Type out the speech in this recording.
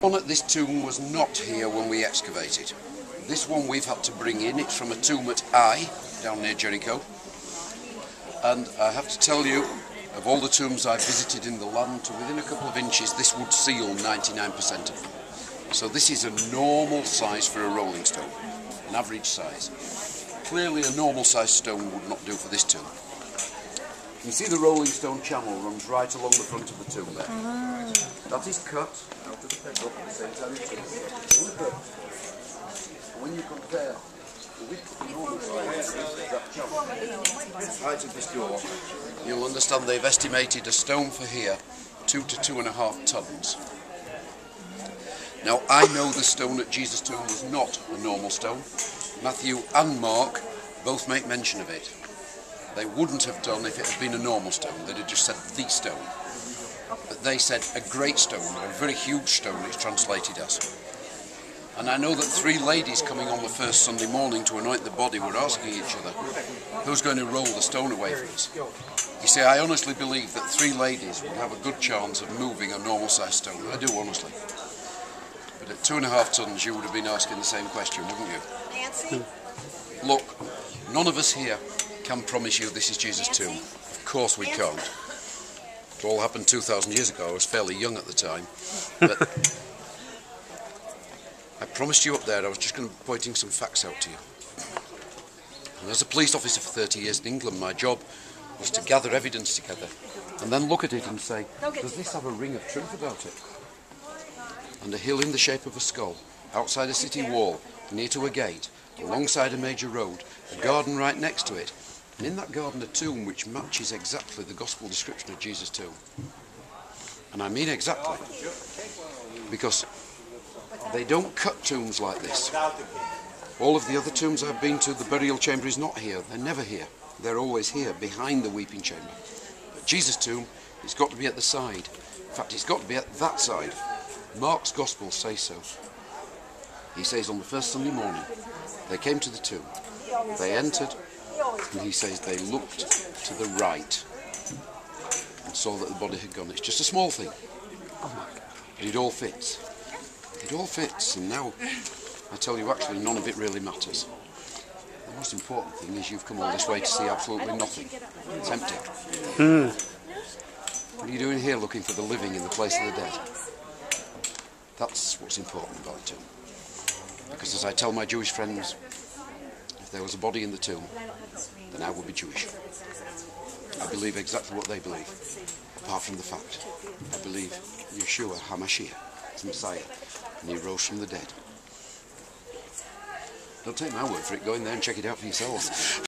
One at this tomb was not here when we excavated. This one we've had to bring in. It's from a tomb at Ai, down near Jericho. And I have to tell you, of all the tombs I've visited in the land, to within a couple of inches, this would seal 99% of them. So this is a normal size for a rolling stone, an average size. Clearly a normal size stone would not do for this tomb. You see the rolling stone channel runs right along the front of the tomb there. That is cut out of the bedrock at the same time. When you compare the width of the normal size that channel, the height of this door, you'll understand they've estimated a stone for here 2 to 2.5 tons. Now I know the stone at Jesus' tomb was not a normal stone. Matthew and Mark both make mention of it. They wouldn't have done if it had been a normal stone. They'd have just said the stone. But they said a great stone, or a very huge stone it's translated as. And I know that 3 ladies coming on the first Sunday morning to anoint the body were asking each other, who's going to roll the stone away from us? You see, I honestly believe that 3 ladies would have a good chance of moving a normal sized stone. I do, honestly. But at 2.5 tons you would have been asking the same question, wouldn't you? Nancy? Look, none of us here can promise you this is Jesus' tomb. Of course we can't. It all happened 2,000 years ago. I was fairly young at the time. But I promised you up there I was just going to be pointing some facts out to you. And as a police officer for 30 years in England, my job was to gather evidence together and then look at it and say, does this have a ring of truth about it? And a hill in the shape of a skull, outside a city wall, near to a gate, alongside a major road, a garden right next to it, and in that garden a tomb which matches exactly the gospel description of Jesus' tomb. And I mean exactly, because they don't cut tombs like this. All of the other tombs I've been to, the burial chamber is not here. They're never here. They're always here, behind the weeping chamber. But Jesus' tomb, it's got to be at the side. In fact, it's got to be at that side. Mark's Gospels say so. He says on the first Sunday morning, they came to the tomb. They entered, and he says they looked to the right and saw that the body had gone. It's just a small thing. But it all fits. It all fits, and now I tell you, actually, none of it really matters. The most important thing is you've come all this way to see absolutely nothing. It's empty. What are you doing here looking for the living in the place of the dead? That's what's important about the tomb. Because as I tell my Jewish friends, if there was a body in the tomb, then I would be Jewish. I believe exactly what they believe, apart from the fact I believe Yeshua HaMashiach is Messiah, and he rose from the dead. Don't take my word for it, go in there and check it out for yourselves.